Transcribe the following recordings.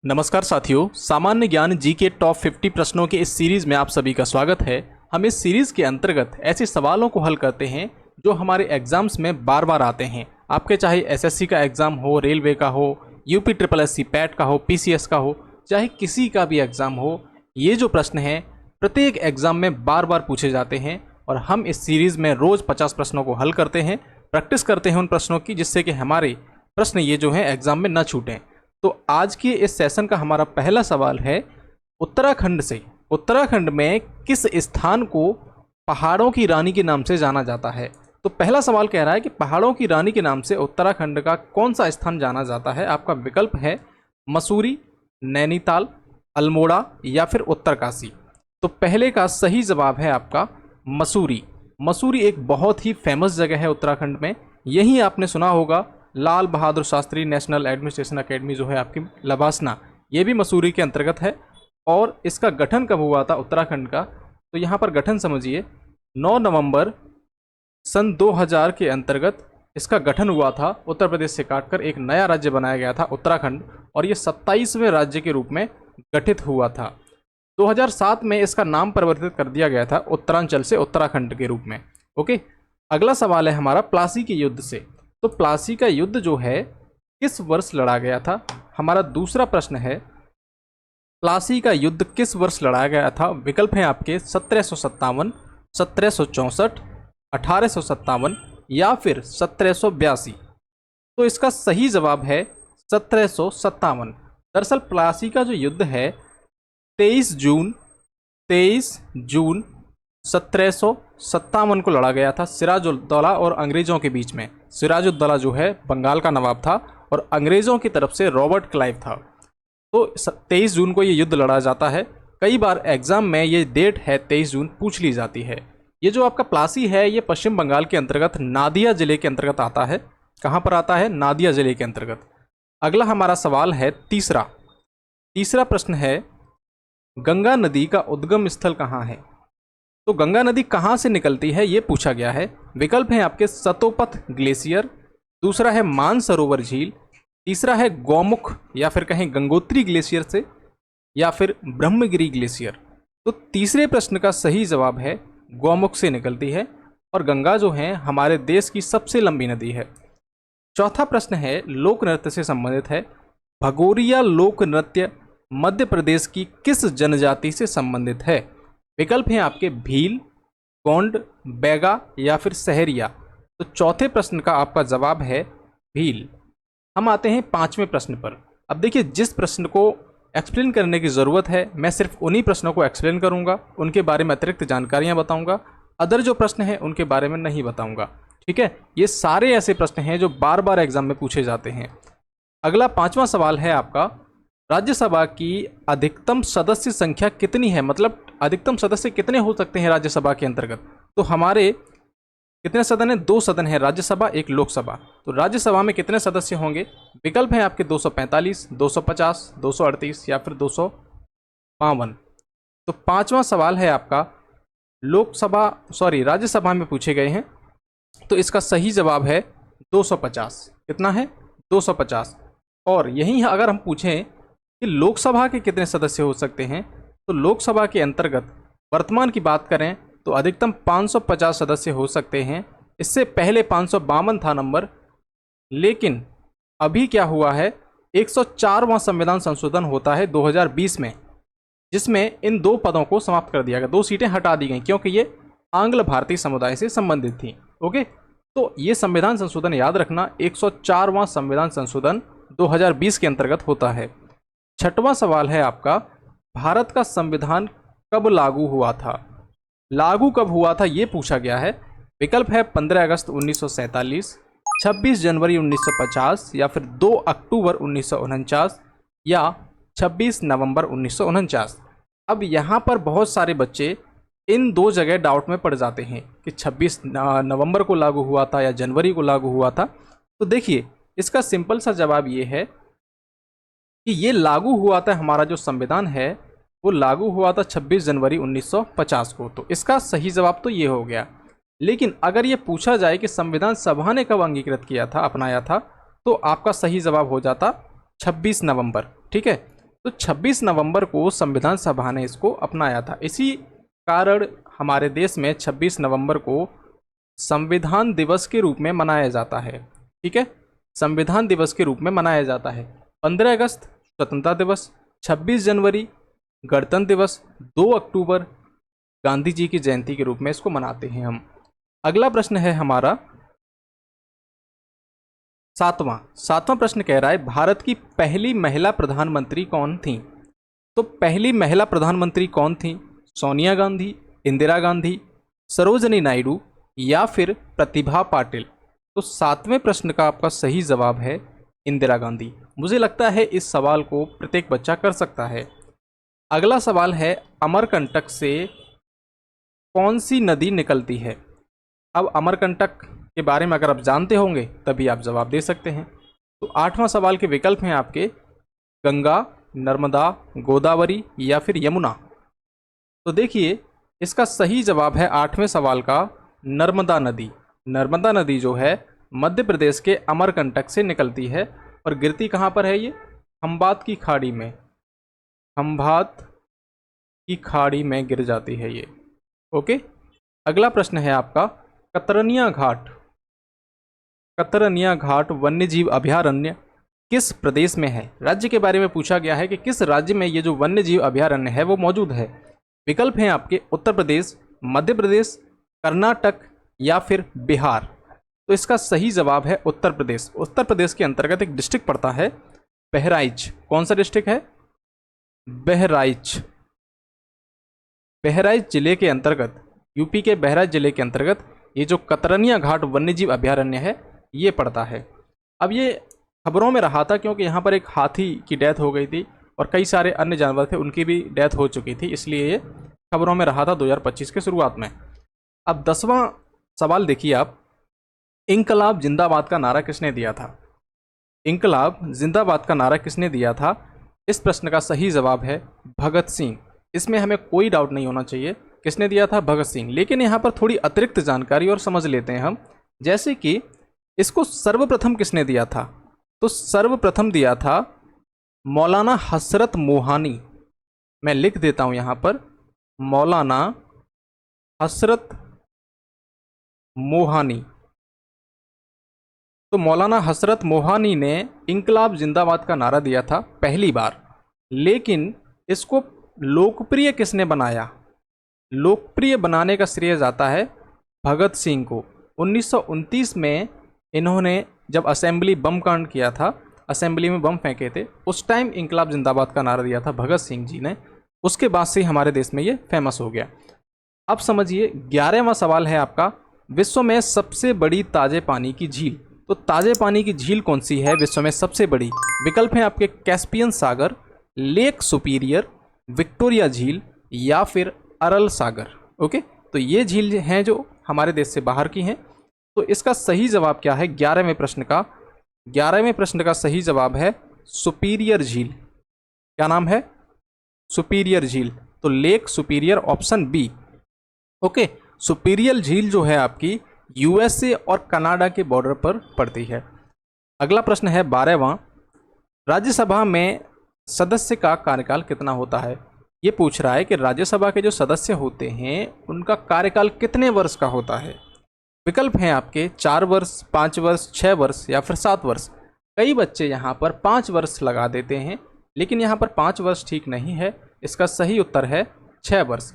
नमस्कार साथियों, सामान्य ज्ञान जी के टॉप 50 प्रश्नों के इस सीरीज़ में आप सभी का स्वागत है। हम इस सीरीज़ के अंतर्गत ऐसे सवालों को हल करते हैं जो हमारे एग्जाम्स में बार बार आते हैं। आपके चाहे एसएससी का एग्ज़ाम हो, रेलवे का हो, यूपी ट्रिपल एससी पैट का हो, पीसीएस का हो, चाहे किसी का भी एग्ज़ाम हो, ये जो प्रश्न हैं प्रत्येक एग्ज़ाम में बार बार पूछे जाते हैं और हम इस सीरीज़ में रोज़ 50 प्रश्नों को हल करते हैं, प्रैक्टिस करते हैं उन प्रश्नों की, जिससे कि हमारे प्रश्न ये जो हैं एग्ज़ाम में न छूटें। तो आज के इस सेशन का हमारा पहला सवाल है उत्तराखंड से। उत्तराखंड में किस स्थान को पहाड़ों की रानी के नाम से जाना जाता है? तो पहला सवाल कह रहा है कि पहाड़ों की रानी के नाम से उत्तराखंड का कौन सा स्थान जाना जाता है? आपका विकल्प है मसूरी, नैनीताल, अल्मोड़ा या फिर उत्तरकाशी। तो पहले का सही जवाब है आपका मसूरी। मसूरी एक बहुत ही फेमस जगह है उत्तराखंड में। यही आपने सुना होगा Lal Bahadur Shastri national administration academy जो है आपकी लबासना, ये भी मसूरी के अंतर्गत है। और इसका गठन कब हुआ था उत्तराखंड का? तो यहाँ पर गठन समझिए, 9 नवंबर सन 2000 के अंतर्गत इसका गठन हुआ था। उत्तर प्रदेश से काटकर एक नया राज्य बनाया गया था उत्तराखंड, और ये 27वें राज्य के रूप में गठित हुआ था। 2007 में इसका नाम परिवर्तित कर दिया गया था उत्तरांचल से उत्तराखंड के रूप में। ओके, अगला सवाल है हमारा प्लासी के युद्ध से। तो प्लासी का युद्ध जो है किस वर्ष लड़ा गया था? हमारा दूसरा प्रश्न है प्लासी का युद्ध किस वर्ष लड़ा गया था? विकल्प हैं आपके 1757, 1764, 1857 या फिर 1782। तो इसका सही जवाब है 1757। दरअसल प्लासी का जो युद्ध है 23 जून 1757 को लड़ा गया था सिराजुद्दौला और अंग्रेज़ों के बीच में। सिराजुद्दौला जो है बंगाल का नवाब था और अंग्रेज़ों की तरफ से रॉबर्ट क्लाइव था। तो 23 जून को ये युद्ध लड़ा जाता है। कई बार एग्ज़ाम में ये डेट है 23 जून पूछ ली जाती है। ये जो आपका प्लासी है ये पश्चिम बंगाल के अंतर्गत नादिया ज़िले के अंतर्गत आता है। कहाँ पर आता है? नादिया ज़िले के अंतर्गत। अगला हमारा सवाल है तीसरा प्रश्न है गंगा नदी का उद्गम स्थल कहाँ है? तो गंगा नदी कहाँ से निकलती है ये पूछा गया है। विकल्प हैं आपके सतोपथ ग्लेशियर, दूसरा है मानसरोवर झील, तीसरा है गौमुख या फिर कहें गंगोत्री ग्लेशियर से, या फिर ब्रह्मगिरी ग्लेशियर। तो तीसरे प्रश्न का सही जवाब है गौमुख से निकलती है, और गंगा जो है हमारे देश की सबसे लंबी नदी है। चौथा प्रश्न है लोक नृत्य से संबंधित है। भगोरिया लोक नृत्य मध्य प्रदेश की किस जनजाति से संबंधित है? विकल्प हैं आपके भील, गोंड, बैगा या फिर सहरिया। तो चौथे प्रश्न का आपका जवाब है भील। हम आते हैं पांचवें प्रश्न पर। अब देखिए, जिस प्रश्न को एक्सप्लेन करने की ज़रूरत है मैं सिर्फ उन्हीं प्रश्नों को एक्सप्लेन करूंगा, उनके बारे में अतिरिक्त जानकारियां बताऊंगा। अदर जो प्रश्न हैं उनके बारे में नहीं बताऊंगा। ठीक है, ये सारे ऐसे प्रश्न हैं जो बार बार एग्जाम में पूछे जाते हैं। अगला पांचवा सवाल है आपका राज्यसभा की अधिकतम सदस्य संख्या कितनी है? मतलब अधिकतम सदस्य कितने हो सकते हैं राज्यसभा के अंतर्गत? तो हमारे कितने सदन हैं? 2 सदन है, राज्यसभा एक लोकसभा। तो राज्यसभा में कितने सदस्य होंगे? विकल्प हैं आपके 245, 250, 238 या फिर 252। तो पांचवा सवाल है आपका राज्यसभा में पूछे गए हैं। तो इसका सही जवाब है 250। कितना है? 250। और यही अगर हम पूछें कि लोकसभा के कितने सदस्य हो सकते हैं, तो लोकसभा के अंतर्गत वर्तमान की बात करें तो अधिकतम 550 सदस्य हो सकते हैं। इससे पहले 552 था नंबर, लेकिन अभी क्या हुआ है 104वां संविधान संशोधन होता है 2020 में, जिसमें इन 2 पदों को समाप्त कर दिया गया। 2 सीटें हटा दी गई क्योंकि ये आंग्ल भारतीय समुदाय से संबंधित थी। ओके, तो ये संविधान संशोधन याद रखना, 104वां संविधान संशोधन 2020 के अंतर्गत होता है। छठवां सवाल है आपका भारत का संविधान कब लागू हुआ था? लागू कब हुआ था ये पूछा गया है। विकल्प है 15 अगस्त 1947, 26 जनवरी 1950 या फिर 2 अक्टूबर 1949 या 26 नवंबर 1949। अब यहाँ पर बहुत सारे बच्चे इन 2 जगह डाउट में पड़ जाते हैं कि 26 नवंबर को लागू हुआ था या जनवरी को लागू हुआ था। तो देखिए, इसका सिंपल सा जवाब ये है कि ये लागू हुआ था, हमारा जो संविधान है वो लागू हुआ था 26 जनवरी 1950 को। तो इसका सही जवाब तो ये हो गया। लेकिन अगर ये पूछा जाए कि संविधान सभा ने कब अंगीकृत किया था, अपनाया था, तो आपका सही जवाब हो जाता 26 नवंबर। ठीक है, तो 26 नवंबर को संविधान सभा ने इसको अपनाया था। इसी कारण हमारे देश में 26 नवंबर को संविधान दिवस के रूप में मनाया जाता है। ठीक है, संविधान दिवस के रूप में मनाया जाता है। 15 अगस्त स्वतंत्रता दिवस, 26 जनवरी गणतंत्र दिवस, 2 अक्टूबर गांधी जी की जयंती के रूप में इसको मनाते हैं हम। अगला प्रश्न है हमारा सातवां प्रश्न कह रहा है भारत की पहली महिला प्रधानमंत्री कौन थी। तो पहली महिला प्रधानमंत्री कौन थी? सोनिया गांधी, इंदिरा गांधी, सरोजनी नायडू या फिर प्रतिभा पाटिल। तो 7वें प्रश्न का आपका सही जवाब है इंदिरा गांधी। मुझे लगता है इस सवाल को प्रत्येक बच्चा कर सकता है। अगला सवाल है अमरकंटक से कौन सी नदी निकलती है। अब अमरकंटक के बारे में अगर आप जानते होंगे तभी आप जवाब दे सकते हैं। तो 8वां सवाल के विकल्प हैं आपके गंगा, नर्मदा, गोदावरी या फिर यमुना। तो देखिए इसका सही जवाब है 8वें सवाल का नर्मदा नदी। नर्मदा नदी जो है मध्य प्रदेश के अमरकंटक से निकलती है और गिरती कहाँ पर है? ये खंभात की खाड़ी में, खंभात की खाड़ी में गिर जाती है ये। ओके, अगला प्रश्न है आपका कतरनिया घाट। कतरनिया घाट वन्यजीव अभयारण्य किस प्रदेश में है? राज्य के बारे में पूछा गया है कि किस राज्य में ये जो वन्यजीव अभयारण्य है वो मौजूद है। विकल्प हैं आपके उत्तर प्रदेश, मध्य प्रदेश, कर्नाटक या फिर बिहार। तो इसका सही जवाब है उत्तर प्रदेश। उत्तर प्रदेश के अंतर्गत एक डिस्ट्रिक्ट पड़ता है बहराइच। कौन सा डिस्ट्रिक्ट है? बहराइच। बहराइच जिले के अंतर्गत, यूपी के बहराइच जिले के अंतर्गत ये जो कतरनिया घाट वन्यजीव अभयारण्य है ये पड़ता है। अब ये खबरों में रहा था क्योंकि यहाँ पर एक हाथी की डेथ हो गई थी और कई सारे अन्य जानवर थे उनकी भी डेथ हो चुकी थी, इसलिए ये खबरों में रहा था 2025 के शुरुआत में। अब 10वां सवाल देखिए आप, इंकलाब जिंदाबाद का नारा किसने दिया था? इंकलाब जिंदाबाद का नारा किसने दिया था? इस प्रश्न का सही जवाब है भगत सिंह। इसमें हमें कोई डाउट नहीं होना चाहिए, किसने दिया था? भगत सिंह। लेकिन यहाँ पर थोड़ी अतिरिक्त जानकारी और समझ लेते हैं हम, जैसे कि इसको सर्वप्रथम किसने दिया था? तो सर्वप्रथम दिया था मौलाना हसरत मोहानी। मैं लिख देता हूं यहां पर, मौलाना हसरत मोहानी। तो मौलाना हसरत मोहानी ने इंकलाब जिंदाबाद का नारा दिया था पहली बार, लेकिन इसको लोकप्रिय किसने बनाया? लोकप्रिय बनाने का श्रेय जाता है भगत सिंह को। 1929 में इन्होंने जब असेंबली बम कांड किया था, असेंबली में बम फेंके थे, उस टाइम इंकलाब जिंदाबाद का नारा दिया था भगत सिंह जी ने। उसके बाद से हमारे देश में ये फेमस हो गया। अब समझिए 11वां सवाल है आपका, विश्व में सबसे बड़ी ताजे पानी की झील। तो ताजे पानी की झील कौन सी है विश्व में सबसे बड़ी? विकल्प हैं आपके कैस्पियन सागर, लेक सुपीरियर, विक्टोरिया झील या फिर अरल सागर। ओके, तो ये झील हैं जो हमारे देश से बाहर की हैं। तो इसका सही जवाब क्या है 11वें प्रश्न का? 11वें प्रश्न का सही जवाब है सुपीरियर झील। क्या नाम है? सुपीरियर झील। तो Lake Superior, option B. Okay, Superior झील जो है आपकी यूएसए और कनाडा के बॉर्डर पर पड़ती है। अगला प्रश्न है 12वां, राज्यसभा में सदस्य का कार्यकाल कितना होता है? ये पूछ रहा है कि राज्यसभा के जो सदस्य होते हैं उनका कार्यकाल कितने वर्ष का होता है। विकल्प हैं आपके 4 वर्ष, 5 वर्ष, 6 वर्ष या फिर 7 वर्ष। कई बच्चे यहाँ पर 5 वर्ष लगा देते हैं, लेकिन यहाँ पर 5 वर्ष ठीक नहीं है। इसका सही उत्तर है 6 वर्ष।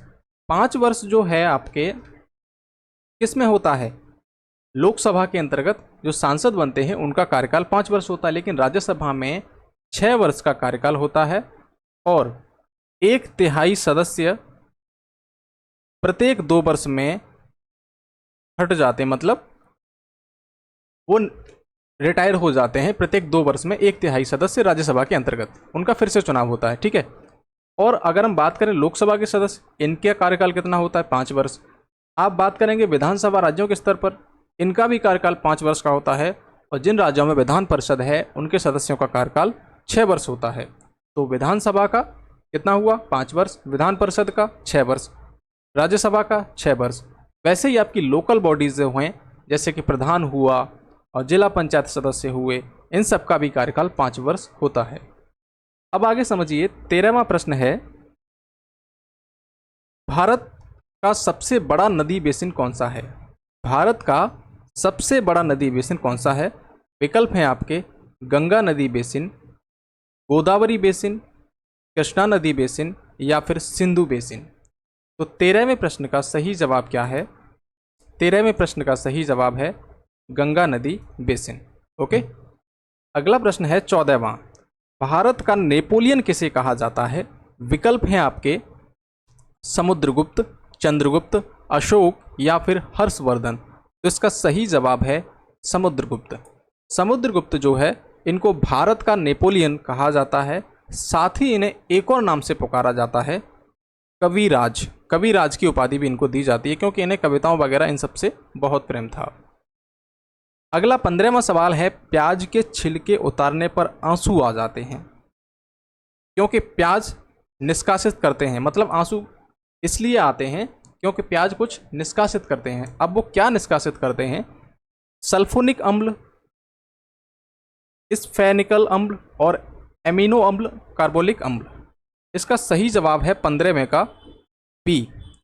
5 वर्ष जो है आपके किस में होता है? लोकसभा के अंतर्गत जो सांसद बनते हैं उनका कार्यकाल 5 वर्ष होता है, लेकिन राज्यसभा में 6 वर्ष का कार्यकाल होता है और 1/3 सदस्य प्रत्येक 2 वर्ष में हट जाते हैं, मतलब वो रिटायर हो जाते हैं। प्रत्येक 2 वर्ष में 1/3 सदस्य राज्यसभा के अंतर्गत उनका फिर से चुनाव होता है। ठीक है, और अगर हम बात करें लोकसभा के सदस्य, इनका कार्यकाल कितना होता है? 5 वर्ष। आप बात करेंगे विधानसभा राज्यों के स्तर पर, इनका भी कार्यकाल 5 वर्ष का होता है और जिन राज्यों में विधान परिषद है उनके सदस्यों का कार्यकाल 6 वर्ष होता है। तो विधानसभा का कितना हुआ? 5 वर्ष, विधान परिषद का 6 वर्ष, राज्यसभा का 6 वर्ष। वैसे ही आपकी लोकल बॉडीज जो हैं, जैसे कि प्रधान हुआ और जिला पंचायत सदस्य हुए, इन सब का भी कार्यकाल 5 वर्ष होता है। अब आगे समझिए 13वां प्रश्न है, भारत का सबसे बड़ा नदी बेसिन कौन सा है? भारत का सबसे बड़ा नदी बेसिन कौन सा है? विकल्प हैं आपके गंगा नदी बेसिन, गोदावरी बेसिन, कृष्णा नदी बेसिन या फिर सिंधु बेसिन। तो 13वें प्रश्न का सही जवाब क्या है? 13वें प्रश्न का सही जवाब है गंगा नदी बेसिन। ओके, अगला प्रश्न है 14वां, भारत का नेपोलियन किसे कहा जाता है? विकल्प हैं आपके समुद्रगुप्त, चंद्रगुप्त, अशोक या फिर हर्षवर्धन। तो इसका सही जवाब है समुद्रगुप्त। समुद्रगुप्त जो है इनको भारत का नेपोलियन कहा जाता है, साथ ही इन्हें एक और नाम से पुकारा जाता है कविराज। कविराज की उपाधि भी इनको दी जाती है क्योंकि इन्हें कविताओं वगैरह इन सबसे बहुत प्रेम था। अगला 15वां सवाल है, प्याज के छिलके उतारने पर आंसू आ जाते हैं। क्योंकि प्याज निष्कासित करते हैं, मतलब आंसू इसलिए आते हैं क्योंकि प्याज कुछ निष्कासित करते हैं। अब वो क्या निष्कासित करते हैं? सल्फोनिक अम्ल, स्फेनिकल अम्ल और एमिनो अम्ल, कार्बोलिक अम्ल। इसका सही जवाब है 15वें का बी।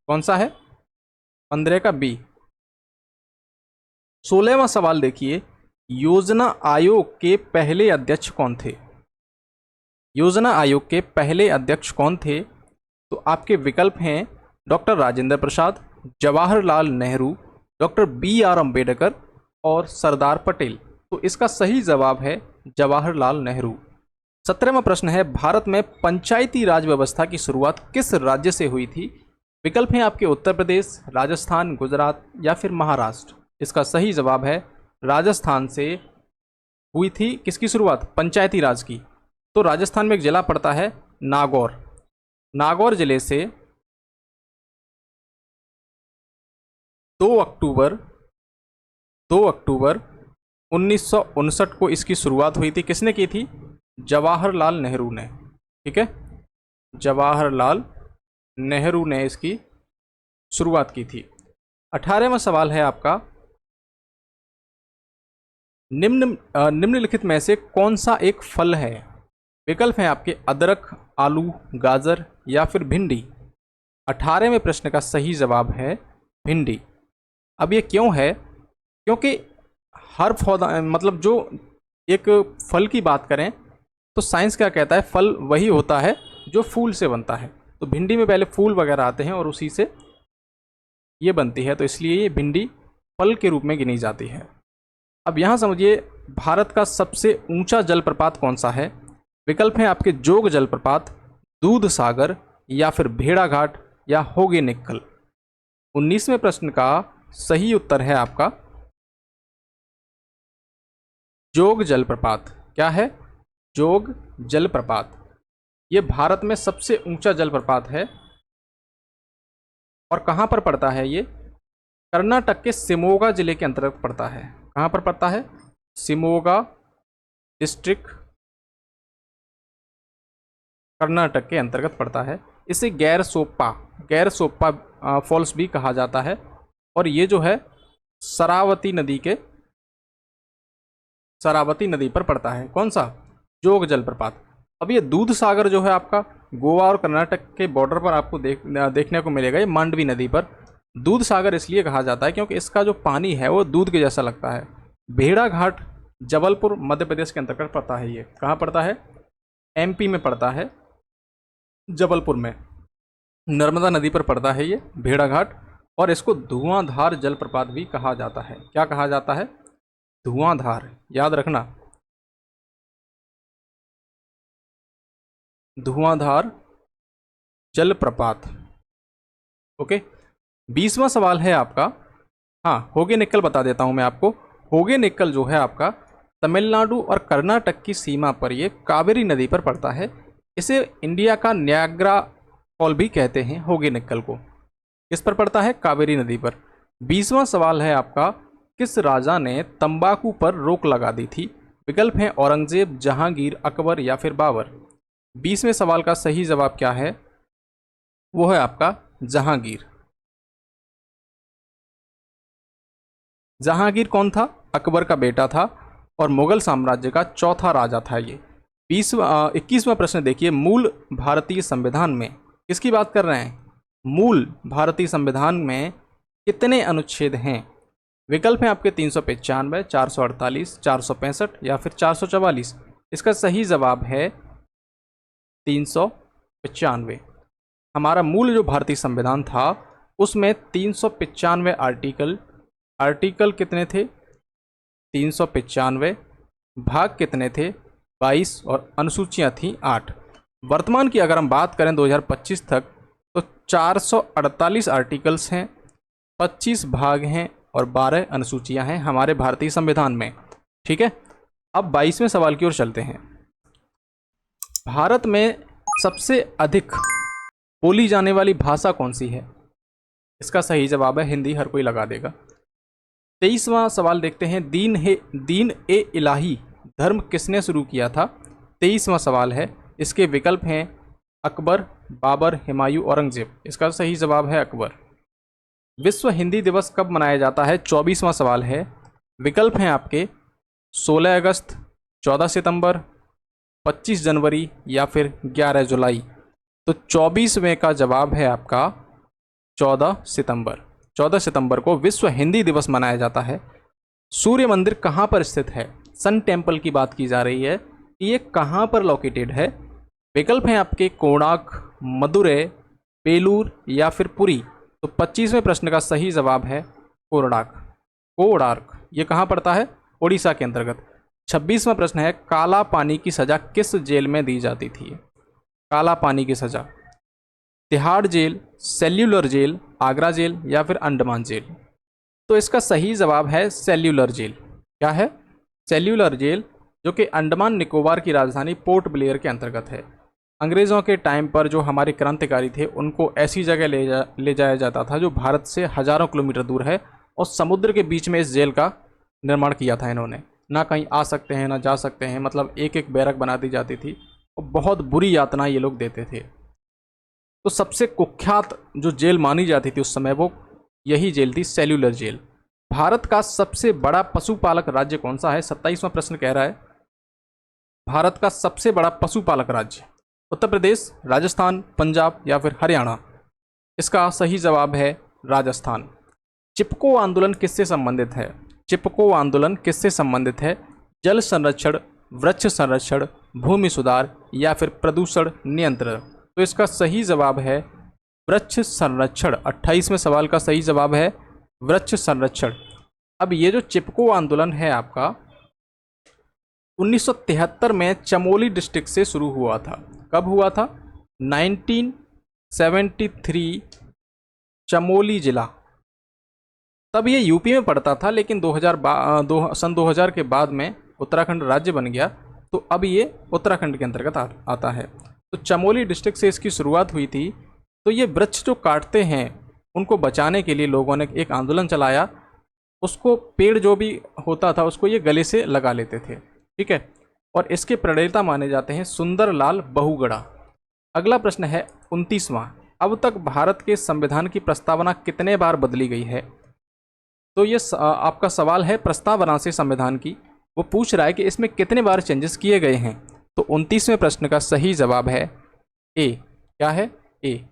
कौन सा है? 15 का बी। 16वां सवाल देखिए, योजना आयोग के पहले अध्यक्ष कौन थे? योजना आयोग के पहले अध्यक्ष कौन थे? तो आपके विकल्प हैं doctor Rajendra Prasad, Jawaharlal Nehru, doctor BR Ambedkar और सरदार पटेल। तो इसका सही जवाब है जवाहरलाल नेहरू। 17वां प्रश्न है, भारत में पंचायती राज व्यवस्था की शुरुआत किस राज्य से हुई थी? विकल्प हैं आपके उत्तर प्रदेश, राजस्थान, गुजरात या फिर महाराष्ट्र। इसका सही जवाब है राजस्थान से हुई थी किसकी शुरुआत? पंचायती राज की। तो राजस्थान में एक जिला पड़ता है नागौर। नागौर जिले से 2 अक्टूबर 1959 को इसकी शुरुआत हुई थी। किसने की थी? जवाहरलाल नेहरू ने। ठीक है, जवाहरलाल नेहरू ने इसकी शुरुआत की थी। 18वां सवाल है आपका, निम्नलिखित में से कौन सा एक फल है? विकल्प हैं आपके अदरक, आलू, गाजर या फिर भिंडी। 18वें प्रश्न का सही जवाब है भिंडी। अब ये क्यों है? क्योंकि हर पौधा, मतलब जो एक फल की बात करें तो साइंस क्या कहता है, फल वही होता है जो फूल से बनता है। तो भिंडी में पहले फूल वगैरह आते हैं और उसी से ये बनती है, तो इसलिए ये भिंडी फल के रूप में गिनी जाती है। अब यहाँ समझिए, भारत का सबसे ऊंचा जलप्रपात कौन सा है? विकल्प हैं आपके जोग जलप्रपात, दूध सागर या फिर भेड़ाघाट या होगेनेकल। 19वें प्रश्न का सही उत्तर है आपका जोग जलप्रपात। क्या है? जोग जलप्रपात। ये भारत में सबसे ऊंचा जलप्रपात है। और कहाँ पर पड़ता है ये? कर्नाटक के शिमोगा जिले के अंतर्गत पड़ता है। कहाँ पर पड़ता है? शिमोगा डिस्ट्रिक्ट, कर्नाटक के अंतर्गत पड़ता है। इसे गैर सोप्पा फॉल्स भी कहा जाता है। और ये जो है शरावती नदी पर पड़ता है। कौन सा? जोग जलप्रपात। अब ये दूध सागर जो है आपका गोवा और कर्नाटक के बॉर्डर पर आपको देखने को मिलेगा। ये मांडवी नदी पर दूध सागर इसलिए कहा जाता है क्योंकि इसका जो पानी है वो दूध के जैसा लगता है। भेड़ाघाट जबलपुर मध्य प्रदेश के अंतर्गत पड़ता है। ये कहाँ पड़ता है? MP में पड़ता है, जबलपुर में, नर्मदा नदी पर पड़ता है ये भेड़ाघाट। और इसको धुआंधार जलप्रपात भी कहा जाता है। क्या कहा जाता है? धुआंधार, याद रखना, धुआंधार जलप्रपात। ओके, 20वां सवाल है आपका, हाँ होगेनेकल बता देता हूं मैं आपको। होगेनेकल जो है आपका तमिलनाडु और कर्नाटक की सीमा पर ये कावेरी नदी पर पड़ता है। इसे इंडिया का न्याग्रा फॉल भी कहते हैं होगेनेकल को। किस पर पड़ता है? कावेरी नदी पर। 20वां सवाल है आपका, किस राजा ने तंबाकू पर रोक लगा दी थी? विकल्प हैं औरंगजेब, जहांगीर, अकबर या फिर बाबर। 20वें सवाल का सही जवाब क्या है? वो है आपका जहांगीर। जहांगीर कौन था? अकबर का बेटा था और मुगल साम्राज्य का चौथा राजा था ये। 21वां प्रश्न देखिए, मूल भारतीय संविधान में किसकी बात कर रहे हैं? मूल भारतीय संविधान में कितने अनुच्छेद हैं? विकल्प हैं आपके 395, 448, 465 या फिर 444। इसका सही जवाब है 395। हमारा मूल जो भारतीय संविधान था उसमें 395 आर्टिकल कितने थे? 395। भाग कितने थे? 22 और अनुसूचियां थी 8। वर्तमान की अगर हम बात करें 2025 तक तो 448 आर्टिकल्स हैं, 25 भाग हैं और 12 अनुसूचियां हैं हमारे भारतीय संविधान में। ठीक है, अब 22वें सवाल की ओर चलते हैं। भारत में सबसे अधिक बोली जाने वाली भाषा कौन सी है? इसका सही जवाब है हिंदी, हर कोई लगा देगा। 23वां सवाल देखते हैं, दीन ए इलाही धर्म किसने शुरू किया था? 23वां सवाल है। इसके विकल्प हैं अकबर, बाबर, हुमायूं, औरंगजेब। इसका सही जवाब है अकबर। विश्व हिंदी दिवस कब मनाया जाता है? 24वां सवाल है। विकल्प हैं आपके 16 अगस्त, 14 सितंबर, 25 जनवरी या फिर 11 जुलाई। तो 24वें का जवाब है आपका 14 सितंबर। 14 सितंबर को विश्व हिंदी दिवस मनाया जाता है। सूर्य मंदिर कहाँ पर स्थित है? सन टेम्पल की बात की जा रही है, ये कहाँ पर लोकेटेड है? विकल्प हैं आपके कोणार्क, मदुरै, बेलूर या फिर पुरी। तो 25वें प्रश्न का सही जवाब है कोणार्क। ये कहाँ पड़ता है? उड़ीसा के अंतर्गत। 26वां प्रश्न है, काला पानी की सज़ा किस जेल में दी जाती थी? काला पानी की सज़ा Tihar jail, cellular jail, Agra jail या फिर अंडमान जेल। तो इसका सही जवाब है सेल्यूलर जेल। क्या है? सेल्यूलर जेल, जो कि अंडमान निकोबार की राजधानी पोर्ट ब्लेयर के अंतर्गत है। अंग्रेज़ों के टाइम पर जो हमारे क्रांतिकारी थे उनको ऐसी जगह ले जाया जाता था जो भारत से हज़ारों किलोमीटर दूर है, और समुद्र के बीच में इस जेल का निर्माण किया था इन्होंने। ना कहीं आ सकते हैं ना जा सकते हैं, मतलब एक एक बैरक बना दी जाती थी और बहुत बुरी यातना ये लोग देते थे। तो सबसे कुख्यात जो जेल मानी जाती थी उस समय वो यही जेल थी, सेल्यूलर जेल। भारत का सबसे बड़ा पशुपालक राज्य कौन सा है? 27वां प्रश्न कह रहा है भारत का सबसे बड़ा पशुपालक राज्य उत्तर प्रदेश, राजस्थान, पंजाब या फिर हरियाणा। इसका सही जवाब है राजस्थान। चिपको आंदोलन किससे संबंधित है? चिपको आंदोलन किससे संबंधित है? जल संरक्षण, वृक्ष संरक्षण, भूमि सुधार या फिर प्रदूषण नियंत्रण। तो इसका सही जवाब है वृक्ष संरक्षण। 28वें सवाल का सही जवाब है वृक्ष संरक्षण। अब ये जो चिपको आंदोलन है आपका 1973 में चमोली डिस्ट्रिक्ट से शुरू हुआ था। कब हुआ था? 1973, चमोली जिला। तब ये यूपी में पड़ता था, लेकिन सन 2000 के बाद में उत्तराखंड राज्य बन गया, तो अब ये उत्तराखंड के अंतर्गत आता है। तो चमोली डिस्ट्रिक्ट से इसकी शुरुआत हुई थी। तो ये वृक्ष जो काटते हैं उनको बचाने के लिए लोगों ने एक आंदोलन चलाया। उसको पेड़ जो भी होता था उसको ये गले से लगा लेते थे, ठीक है। और इसके प्रणेता माने जाते हैं सुंदरलाल बहुगुणा। अगला प्रश्न है 29वां। अब तक भारत के संविधान की प्रस्तावना कितने बार बदली गई है? तो ये आपका सवाल है प्रस्तावना से संविधान की। वो पूछ रहा है कि इसमें कितने बार चेंजेस किए गए हैं। तो 29वें प्रश्न का सही जवाब है ए। क्या है? ए।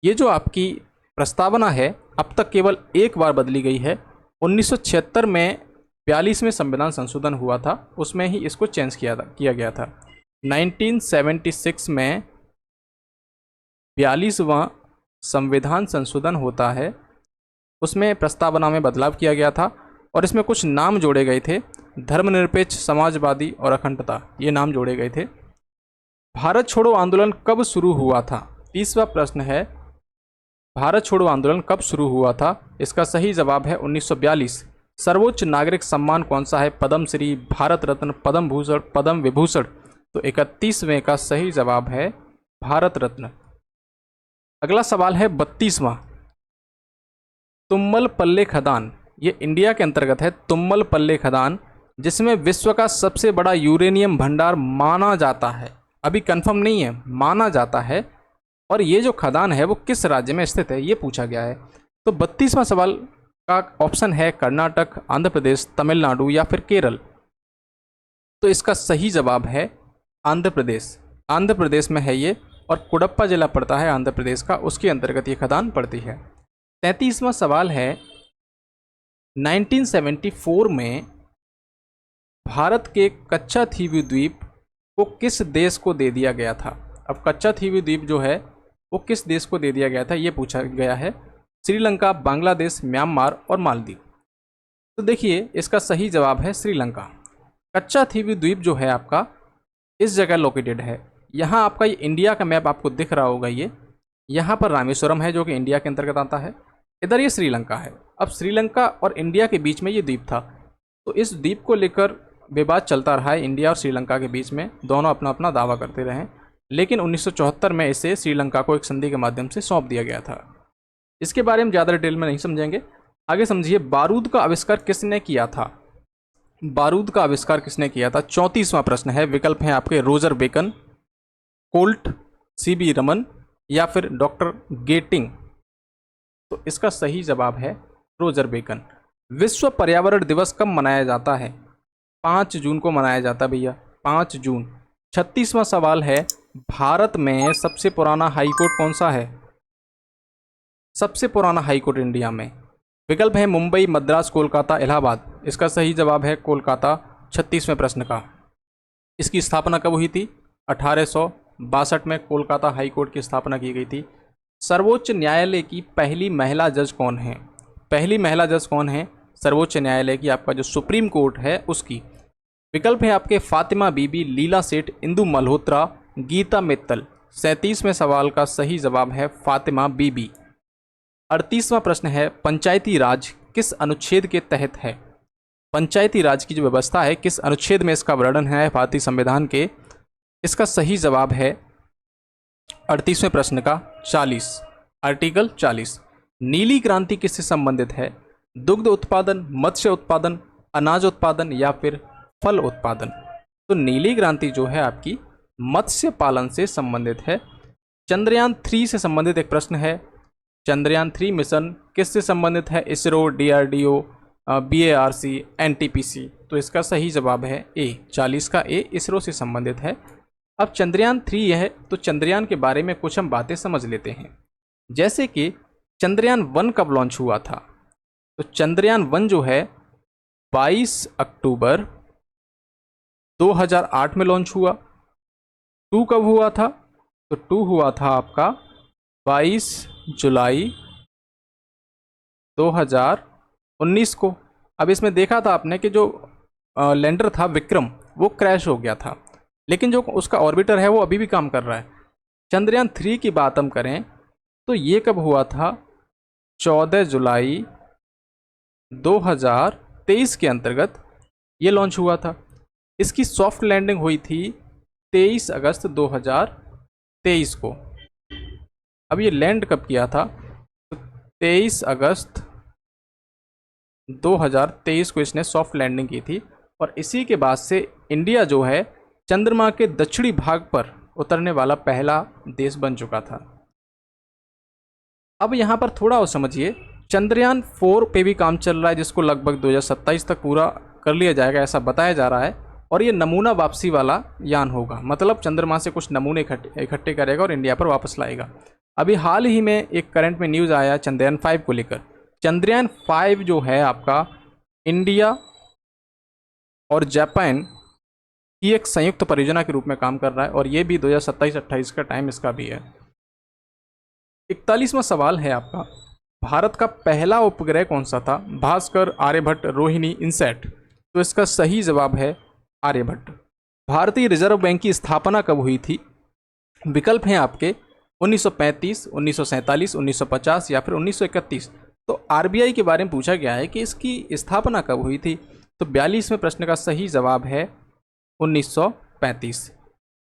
ये जो आपकी प्रस्तावना है अब तक केवल एक बार बदली गई है। 1976 में 42वें संविधान संशोधन हुआ था, उसमें ही इसको चेंज किया गया था। 1976 में 42वां संविधान संशोधन होता है, उसमें प्रस्तावना में बदलाव किया गया था और इसमें कुछ नाम जोड़े गए थे, धर्मनिरपेक्ष, समाजवादी और अखंडता, ये नाम जोड़े गए थे। भारत छोड़ो आंदोलन कब शुरू हुआ था? 30वां प्रश्न है भारत छोड़ो आंदोलन कब शुरू हुआ था? इसका सही जवाब है 1942। सर्वोच्च नागरिक सम्मान कौन सा है? पद्म श्री, भारत रत्न, पद्म भूषण, पद्म विभूषण। तो 31वें का सही जवाब है भारत रत्न। अगला सवाल है 32वां। तुम्मलपल्ले खदान, ये इंडिया के अंतर्गत है। तुम्मलपल्ले खदान, जिसमें विश्व का सबसे बड़ा यूरेनियम भंडार माना जाता है, अभी कंफर्म नहीं है, माना जाता है। और ये जो खदान है वो किस राज्य में स्थित है, ये पूछा गया है। तो 32वां सवाल का ऑप्शन है कर्नाटक, आंध्र प्रदेश, तमिलनाडु या फिर केरल। तो इसका सही जवाब है आंध्र प्रदेश। आंध्र प्रदेश में है ये, और कुडप्पा जिला पड़ता है आंध्र प्रदेश का, उसके अंतर्गत ये खदान पड़ती है। 33वां सवाल है, 1974 में भारत के कच्चा थीवू द्वीप को किस देश को दे दिया गया था? अब कच्चा थीवू द्वीप जो है वो किस देश को दे दिया गया था, ये पूछा गया है। श्रीलंका, बांग्लादेश, म्यांमार और मालदीव। तो देखिए इसका सही जवाब है श्रीलंका। कच्चा थीवू द्वीप जो है आपका इस जगह लोकेटेड है। यहाँ आपका ये इंडिया का मैप आपको दिख रहा होगा, ये यहाँ पर रामेश्वरम है जो कि इंडिया के अंतर्गत आता है, इधर ये श्रीलंका है। अब श्रीलंका और इंडिया के बीच में ये द्वीप था, तो इस द्वीप को लेकर विवाद चलता रहा है इंडिया और श्रीलंका के बीच में, दोनों अपना अपना दावा करते रहे, लेकिन 1974 में इसे श्रीलंका को एक संधि के माध्यम से सौंप दिया गया था। इसके बारे में ज़्यादा डिटेल में नहीं समझेंगे, आगे समझिए। बारूद का आविष्कार किसने किया था? बारूद का आविष्कार किसने किया था? 34वां प्रश्न है। विकल्प हैं आपके Roger Bacon, Colt, CV Raman या फिर डॉक्टर गेटिंग। तो इसका सही जवाब है रोजर बेकन। विश्व पर्यावरण दिवस कब मनाया जाता है? 5 जून को मनाया जाता है भैया, 5 जून। 36वां सवाल है, भारत में सबसे पुराना हाईकोर्ट कौन सा है? सबसे पुराना हाईकोर्ट इंडिया में। विकल्प है मुंबई, मद्रास, कोलकाता, इलाहाबाद। इसका सही जवाब है कोलकाता। 36वें प्रश्न का। इसकी स्थापना कब हुई थी? 1862 में कोलकाता हाईकोर्ट की स्थापना की गई थी। सर्वोच्च न्यायालय की पहली महिला जज कौन है? पहली महिला जज कौन है सर्वोच्च न्यायालय की? आपका जो सुप्रीम कोर्ट है उसकी। विकल्प है आपके फातिमा बीबी, लीला सेठ, इंदु मल्होत्रा, गीता मित्तल। 37वें सवाल का सही जवाब है फातिमा बीबी। 38वां प्रश्न है, पंचायती राज किस अनुच्छेद के तहत है? पंचायती राज की जो व्यवस्था है किस अनुच्छेद में इसका वर्णन है भारतीय संविधान के? इसका सही जवाब है 38वें प्रश्न का 40, आर्टिकल 40। नीली क्रांति किससे संबंधित है? दुग्ध उत्पादन, मत्स्य उत्पादन, अनाज उत्पादन या फिर फल उत्पादन? तो नीली क्रांति जो है आपकी मत्स्य पालन से संबंधित है। चंद्रयान 3 से संबंधित एक प्रश्न है। चंद्रयान 3 मिशन किससे संबंधित है? ISRO, DRDO, BARC, NTPC। तो इसका सही जवाब है ए, 40 का ए, इसरो से संबंधित है। अब चंद्रयान 3 है तो चंद्रयान के बारे में कुछ हम बातें समझ लेते हैं। जैसे कि चंद्रयान 1 कब लॉन्च हुआ था? तो चंद्रयान 1 जो है 22 अक्टूबर 2008 में लॉन्च हुआ। 2 कब हुआ था? तो 2 हुआ था आपका 22 जुलाई 2019 को। अब इसमें देखा था आपने कि जो लैंडर था विक्रम वो क्रैश हो गया था, लेकिन जो उसका ऑर्बिटर है वो अभी भी काम कर रहा है। चंद्रयान 3 की बात हम करें तो ये कब हुआ था? 14 जुलाई 2023 के अंतर्गत ये लॉन्च हुआ था। इसकी सॉफ्ट लैंडिंग हुई थी 23 अगस्त 2023 को। अब ये लैंड कब किया था? तो 23 अगस्त 2023 को इसने सॉफ्ट लैंडिंग की थी, और इसी के बाद से इंडिया जो है चंद्रमा के दक्षिणी भाग पर उतरने वाला पहला देश बन चुका था। अब यहाँ पर थोड़ा और समझिए, चंद्रयान 4 पे भी काम चल रहा है जिसको लगभग 2027 तक पूरा कर लिया जाएगा ऐसा बताया जा रहा है, और ये नमूना वापसी वाला यान होगा, मतलब चंद्रमा से कुछ नमूने इकट्ठे करेगा और इंडिया पर वापस लाएगा। अभी हाल ही में एक करंट में न्यूज़ आया चंद्रयान 5 को लेकर। चंद्रयान 5 जो है आपका इंडिया और जापान की एक संयुक्त परियोजना के रूप में काम कर रहा है, और ये भी 2027-28 का टाइम इसका भी है। 41वां सवाल है आपका, भारत का पहला उपग्रह कौन सा था? भास्कर, आर्यभट्ट, रोहिणी, इनसैट। तो इसका सही जवाब है आर्यभट्ट। भारतीय रिजर्व बैंक की स्थापना कब हुई थी? विकल्प हैं आपके 1935, 1947, 1950 या फिर 1931। तो RBI के बारे में पूछा गया है कि इसकी स्थापना कब हुई थी, तो 42वें प्रश्न का सही जवाब है 1935।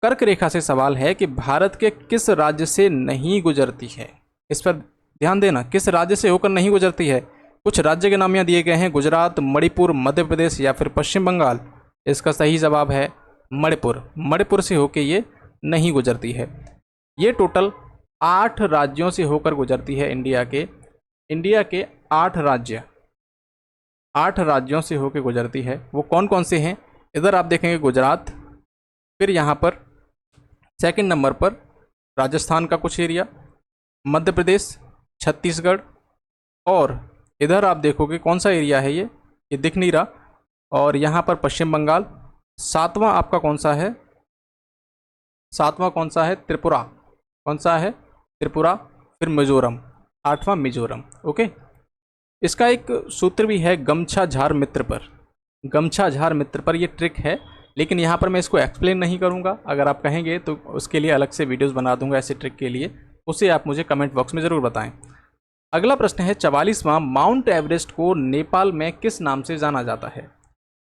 कर्क रेखा से सवाल है कि भारत के किस राज्य से नहीं गुजरती है? इस पर ध्यान देना, किस राज्य से होकर नहीं गुजरती है। कुछ राज्य के नाम यहाँ दिए गए हैं, गुजरात, मणिपुर, मध्य प्रदेश या फिर पश्चिम बंगाल। इसका सही जवाब है मणिपुर। मणिपुर से होकर ये नहीं गुजरती है। ये टोटल 8 राज्यों से होकर गुजरती है इंडिया के 8 राज्यों से होकर गुजरती है। वो कौन कौन से हैं? इधर आप देखेंगे गुजरात, फिर यहाँ पर सेकंड नंबर पर राजस्थान का कुछ एरिया, मध्य प्रदेश, छत्तीसगढ़, और इधर आप देखोगे कौन सा एरिया है ये दिख नहीं रहा, और यहाँ पर पश्चिम बंगाल। सातवां आपका कौन सा है, सातवां कौन सा है, त्रिपुरा, कौन सा है, त्रिपुरा, फिर मिजोरम, आठवां मिजोरम। ओके, इसका एक सूत्र भी है गमछा झार मित्र पर, गमछा झार मित्र पर, ये ट्रिक है, लेकिन यहाँ पर मैं इसको एक्सप्लेन नहीं करूँगा। अगर आप कहेंगे तो उसके लिए अलग से वीडियोस बना दूंगा ऐसे ट्रिक के लिए, उसे आप मुझे कमेंट बॉक्स में ज़रूर बताएं। अगला प्रश्न है 44वां, माउंट एवरेस्ट को नेपाल में किस नाम से जाना जाता है?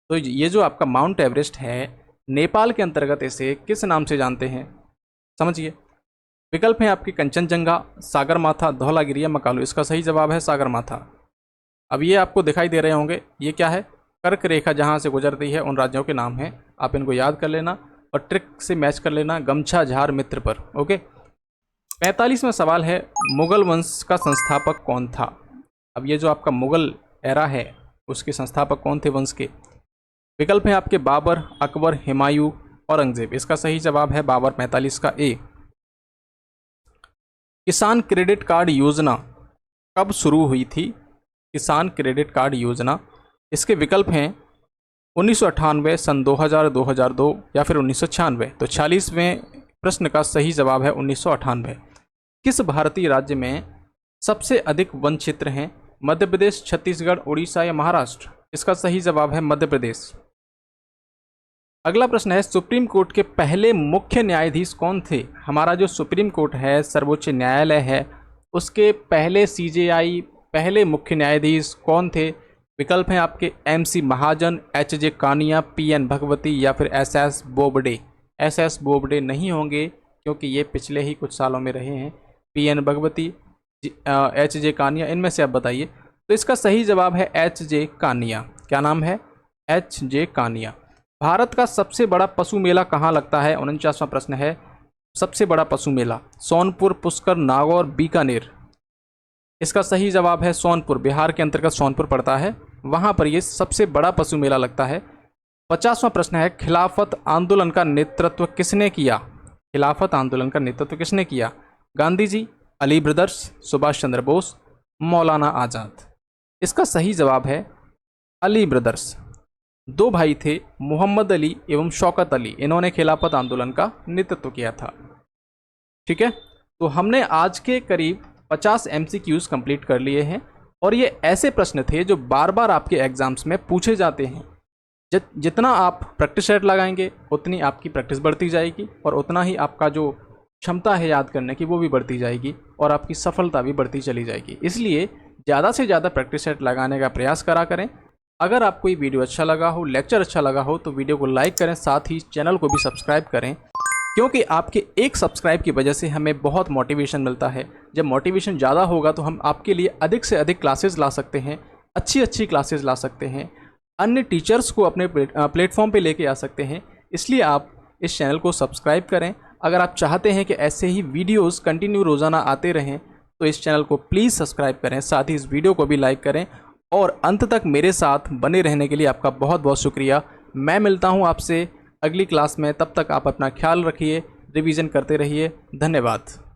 तो ये जो आपका माउंट एवरेस्ट है, नेपाल के अंतर्गत इसे किस नाम से जानते हैं, समझिए। विकल्प हैं आपके कंचनजंगा, सागरमाथा, धौलागिरी या मकालू। इसका सही जवाब है सागरमाथा। अब ये आपको दिखाई दे रहे होंगे, ये क्या है, कर्क रेखा जहाँ से गुजरती है उन राज्यों के नाम हैं, आप इनको याद कर लेना और ट्रिक से मैच कर लेना गमछा झार मित्र पर। ओके, 45वां सवाल है, मुगल वंश का संस्थापक कौन था? अब ये जो आपका मुगल एरा है उसके संस्थापक कौन थे वंश के? विकल्प हैं आपके बाबर, अकबर, हुमायूं, औरंगजेब। इसका सही जवाब है बाबर, 45 का ए। किसान क्रेडिट कार्ड योजना कब शुरू हुई थी? किसान क्रेडिट कार्ड योजना, इसके विकल्प हैं 1998, सन 2000, 2002 या फिर 1996। तो 46वें प्रश्न का सही जवाब है 1998। किस भारतीय राज्य में सबसे अधिक वन क्षेत्र हैं? मध्य प्रदेश, छत्तीसगढ़, उड़ीसा या महाराष्ट्र? इसका सही जवाब है मध्य प्रदेश। अगला प्रश्न है, सुप्रीम कोर्ट के पहले मुख्य न्यायाधीश कौन थे? हमारा जो सुप्रीम कोर्ट है, सर्वोच्च न्यायालय है, उसके पहले CJI पहले मुख्य न्यायाधीश कौन थे? विकल्प हैं आपके MC महाजन, HJ कानिया, PN भगवती या फिर SS बोबडे। SS बोबडे नहीं होंगे क्योंकि ये पिछले ही कुछ सालों में रहे हैं। PN भगवती, HJ कानिया, इनमें से आप बताइए। तो इसका सही जवाब है HJ कानिया। क्या नाम है? HJ कानिया। भारत का सबसे बड़ा पशु मेला कहाँ लगता है? 49वां प्रश्न है, सबसे बड़ा पशु मेला सोनपुर, पुष्कर, नागौर, बीकानेर। इसका सही जवाब है सोनपुर, बिहार के अंतर्गत सोनपुर पड़ता है, वहाँ पर ये सबसे बड़ा पशु मेला लगता है। 50वां प्रश्न है, खिलाफत आंदोलन का नेतृत्व किसने किया? खिलाफत आंदोलन का नेतृत्व किसने किया? गांधी जी, अली ब्रदर्स, सुभाष चंद्र बोस, मौलाना आज़ाद। इसका सही जवाब है अली ब्रदर्स। दो भाई थे, मोहम्मद अली एवं शौकत अली, इन्होंने खिलाफत आंदोलन का नेतृत्व किया था। ठीक है, तो हमने आज के करीब 50 MCQs कंप्लीट कर लिए हैं, और ये ऐसे प्रश्न थे जो बार बार आपके एग्जाम्स में पूछे जाते हैं। जितना आप प्रैक्टिस सेट लगाएंगे उतनी आपकी प्रैक्टिस बढ़ती जाएगी, और उतना ही आपका जो क्षमता है याद करने की वो भी बढ़ती जाएगी, और आपकी सफलता भी बढ़ती चली जाएगी। इसलिए ज़्यादा से ज़्यादा प्रैक्टिस सेट लगाने का प्रयास करा करें। अगर आपको ये वीडियो अच्छा लगा हो, लेक्चर अच्छा लगा हो, तो वीडियो को लाइक करें, साथ ही चैनल को भी सब्सक्राइब करें, क्योंकि आपके एक सब्सक्राइब की वजह से हमें बहुत मोटिवेशन मिलता है। जब मोटिवेशन ज़्यादा होगा तो हम आपके लिए अधिक से अधिक क्लासेस ला सकते हैं, अच्छी अच्छी क्लासेस ला सकते हैं, अन्य टीचर्स को अपने प्लेटफॉर्म पे लेके आ सकते हैं। इसलिए आप इस चैनल को सब्सक्राइब करें। अगर आप चाहते हैं कि ऐसे ही वीडियोस कंटिन्यू रोज़ाना आते रहें तो इस चैनल को प्लीज़ सब्सक्राइब करें, साथ ही इस वीडियो को भी लाइक करें, और अंत तक मेरे साथ बने रहने के लिए आपका बहुत बहुत शुक्रिया। मैं मिलता हूँ आपसे अगली क्लास में, तब तक आप अपना ख्याल रखिए, रिवीजन करते रहिए। धन्यवाद।